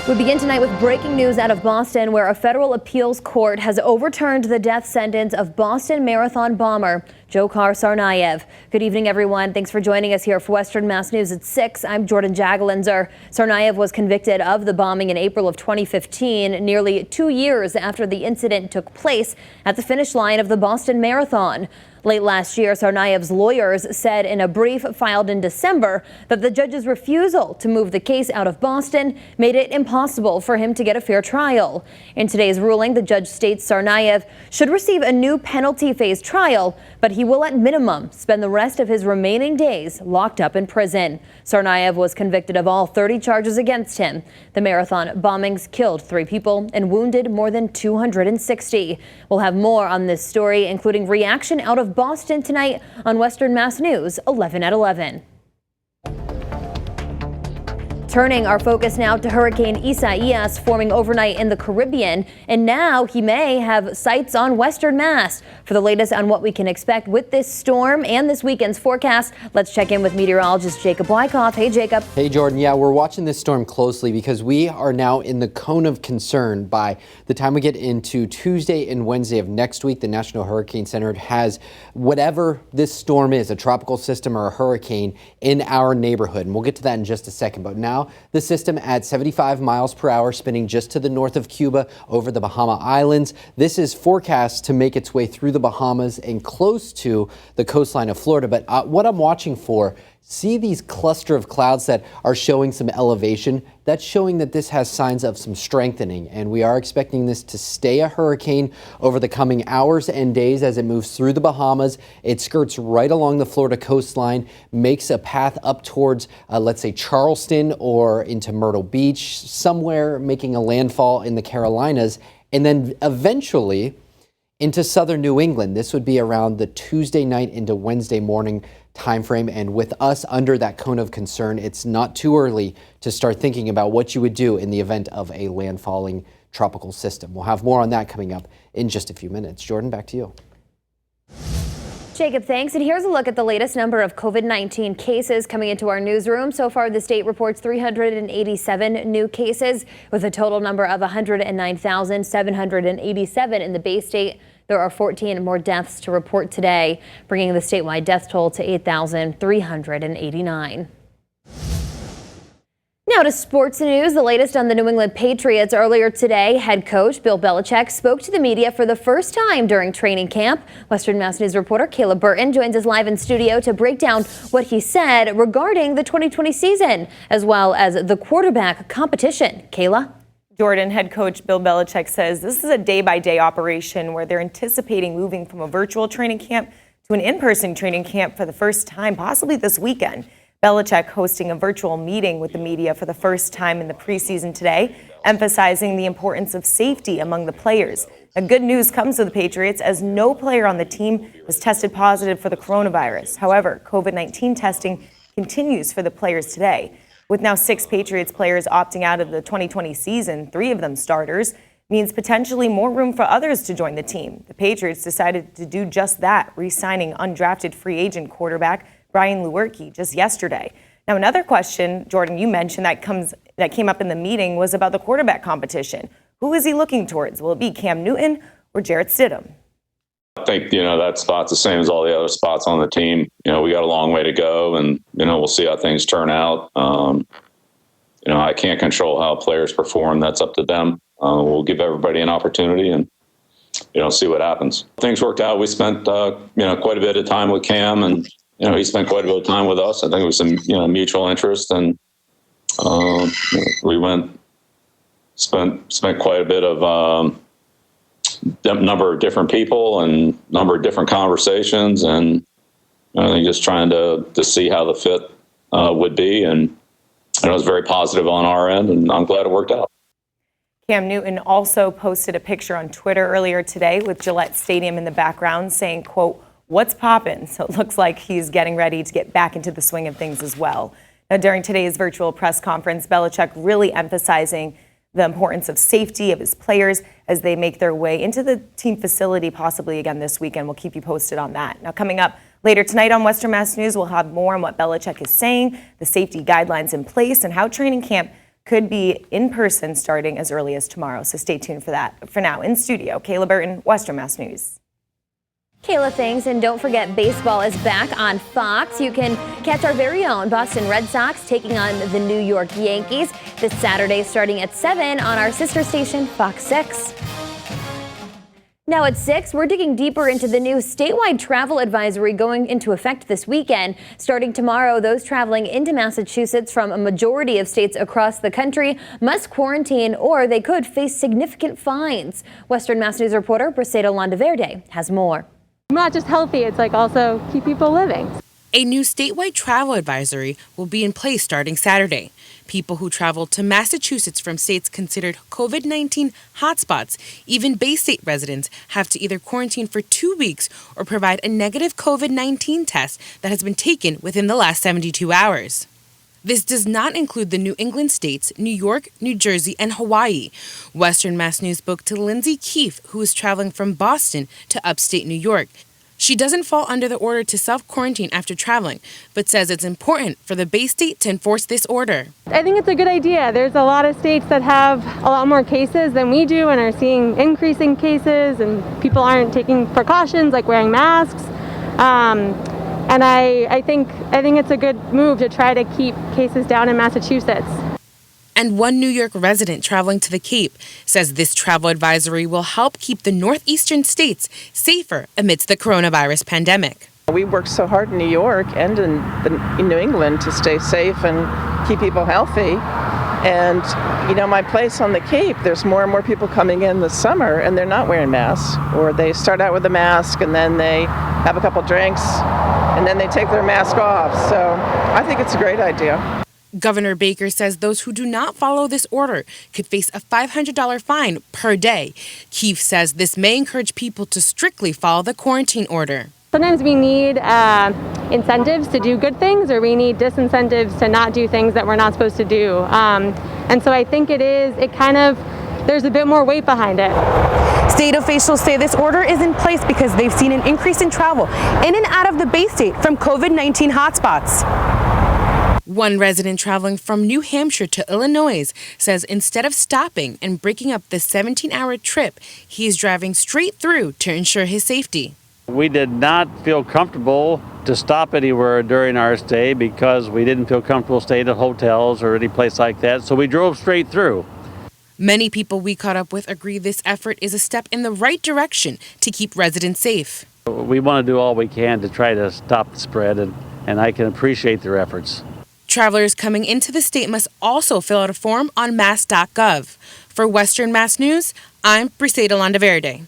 We begin tonight with breaking news out of Boston, where a federal appeals court has overturned the death sentence of Boston Marathon bomber Dzhokhar Tsarnaev. Good evening, everyone. Thanks for joining us here for Western Mass News at 6. I'm Jordyn. Tsarnaev was convicted of the bombing in April of 2015, nearly 2 years after the incident took place at the finish line of the Boston Marathon. Late last year, Tsarnaev's lawyers said in a brief filed in December that the judge's refusal to move the case out of Boston made it impossible for him to get a fair trial. In today's ruling, the judge states Tsarnaev should receive a new penalty phase trial, but he will at minimum spend the rest of his remaining days locked up in prison. Tsarnaev was convicted of all 30 charges against him. The marathon bombings killed 3 people and wounded more than 260. We'll have more on this story, including reaction out of Boston tonight on Western Mass News 11 at 11. Turning our focus now to Hurricane Isaias forming overnight in the Caribbean, and now he may have sights on Western Mass. For the latest on what we can expect with this storm and this weekend's forecast, let's check in with meteorologist Jacob Wyckoff. Hey, Jacob. Hey, Jordyn. Yeah, we're watching this storm closely because we are now in the cone of concern. By the time we get into Tuesday and Wednesday of next week, the National Hurricane Center has whatever this storm is, a tropical system or a hurricane, in our neighborhood. And we'll get to that in just a second. But now the system at 75 miles per hour spinning just to the north of Cuba over the Bahama Islands. This is forecast to make its way through the Bahamas and close to the coastline of Florida. But what I'm watching for, see these cluster of clouds that are showing some elevation? That's showing that this has signs of some strengthening, and we are expecting this to stay a hurricane over the coming hours and days as it moves through the Bahamas. It skirts right along the Florida coastline, makes a path up towards, let's say, Charleston or into Myrtle Beach, somewhere making a landfall in the Carolinas, and then eventually into southern New England. This would be around the Tuesday night into Wednesday morning time frame. And with us under that cone of concern, it's not too early to start thinking about what you would do in the event of a landfalling tropical system. We'll have more on that coming up in just a few minutes. Jordyn, back to you. Jacob, thanks. And here's a look at the latest number of COVID-19 cases coming into our newsroom. So far, the state reports 387 new cases with a total number of 109,787 in the Bay State. There are 14 more deaths to report today, bringing the statewide death toll to 8,389. Now to sports news, the latest on the New England Patriots. Earlier today, head coach Bill Belichick spoke to the media for the first time during training camp. Western Mass News reporter Kayla Burton joins us live in studio to break down what he said regarding the 2020 season, as well as the quarterback competition. Kayla? Jordyn, head coach Bill Belichick says this is a day-by-day operation where they're anticipating moving from a virtual training camp to an in-person training camp for the first time, possibly this weekend. Belichick hosting a virtual meeting with the media for the first time in the preseason today, emphasizing the importance of safety among the players. Good news comes to the Patriots as no player on the team was tested positive for the coronavirus. However, COVID-19 testing continues for the players today. With now 6 Patriots players opting out of the 2020 season, 3 of them starters, means potentially more room for others to join the team. The Patriots decided to do just that, re-signing undrafted free agent quarterback Brian Lewerke just yesterday. Now, another question, Jordyn, you mentioned that came up in the meeting was about the quarterback competition. Who is he looking towards? Will it be Cam Newton or Jarrett Stidham? I think, that spot's the same as all the other spots on the team. We got a long way to go, and, we'll see how things turn out. I can't control how players perform. That's up to them. We'll give everybody an opportunity and, see what happens. Things worked out. We spent, quite a bit of time with Cam, and, he spent quite a bit of time with us. I think it was some, mutual interest, and we spent quite a bit of number of different people and number of different conversations, and I think just trying to see how the fit would be, and it was very positive on our end, and I'm glad it worked out. Cam Newton also posted a picture on Twitter earlier today with Gillette Stadium in the background saying, quote, "What's poppin'?" So it looks like he's getting ready to get back into the swing of things as well. Now, during today's virtual press conference, Belichick really emphasizing the importance of safety of his players as they make their way into the team facility, possibly again this weekend. We'll keep you posted on that. Now, coming up later tonight on Western Mass News, we'll have more on what Belichick is saying, the safety guidelines in place, and how training camp could be in person starting as early as tomorrow. So stay tuned for that. For now, in studio, Kayla Burton, Western Mass News. Kayla, thanks. And don't forget, baseball is back on Fox. You can catch our very own Boston Red Sox taking on the New York Yankees this Saturday starting at 7 on our sister station, Fox 6. Now at 6, we're digging deeper into the new statewide travel advisory going into effect this weekend. Starting tomorrow, those traveling into Massachusetts from a majority of states across the country must quarantine or they could face significant fines. Western Mass News reporter Briseida Landaverde has more. Not just healthy, it's like also keep people living. A new statewide travel advisory will be in place starting Saturday. People who travel to Massachusetts from states considered COVID-19 hotspots, even Bay State residents, have to either quarantine for 2 weeks or provide a negative COVID-19 test that has been taken within the last 72 hours. This does not include the New England states, New York, New Jersey, and Hawaii. Western Mass News spoke to Lindsay Keefe, who is traveling from Boston to upstate New York. She doesn't fall under the order to self-quarantine after traveling, but says it's important for the Bay State to enforce this order. I think it's a good idea. There's a lot of states that have a lot more cases than we do and are seeing increasing cases, and people aren't taking precautions like wearing masks. And I think it's a good move to try to keep cases down in Massachusetts. And one New York resident traveling to the Cape says this travel advisory will help keep the northeastern states safer amidst the coronavirus pandemic. We work so hard in New York and in New England to stay safe and keep people healthy. And, you know, my place on the Cape, there's more and more people coming in this summer and they're not wearing masks, or they start out with a mask and then they have a couple drinks and then they take their mask off. So I think it's a great idea. Governor Baker says those who do not follow this order could face a $500 fine per day. Keefe says this may encourage people to strictly follow the quarantine order. Sometimes we need incentives to do good things, or we need disincentives to not do things that we're not supposed to do. And so I think there's a bit more weight behind it. State officials say this order is in place because they've seen an increase in travel in and out of the Bay State from COVID-19 hotspots. One resident traveling from New Hampshire to Illinois says instead of stopping and breaking up the 17-hour trip, he is driving straight through to ensure his safety. We did not feel comfortable to stop anywhere during our stay because we didn't feel comfortable staying at hotels or any place like that, so we drove straight through. Many people we caught up with agree this effort is a step in the right direction to keep residents safe. We want to do all we can to try to stop the spread, and I can appreciate their efforts. Travelers coming into the state must also fill out a form on mass.gov. For Western Mass News, I'm Briseida Landaverde.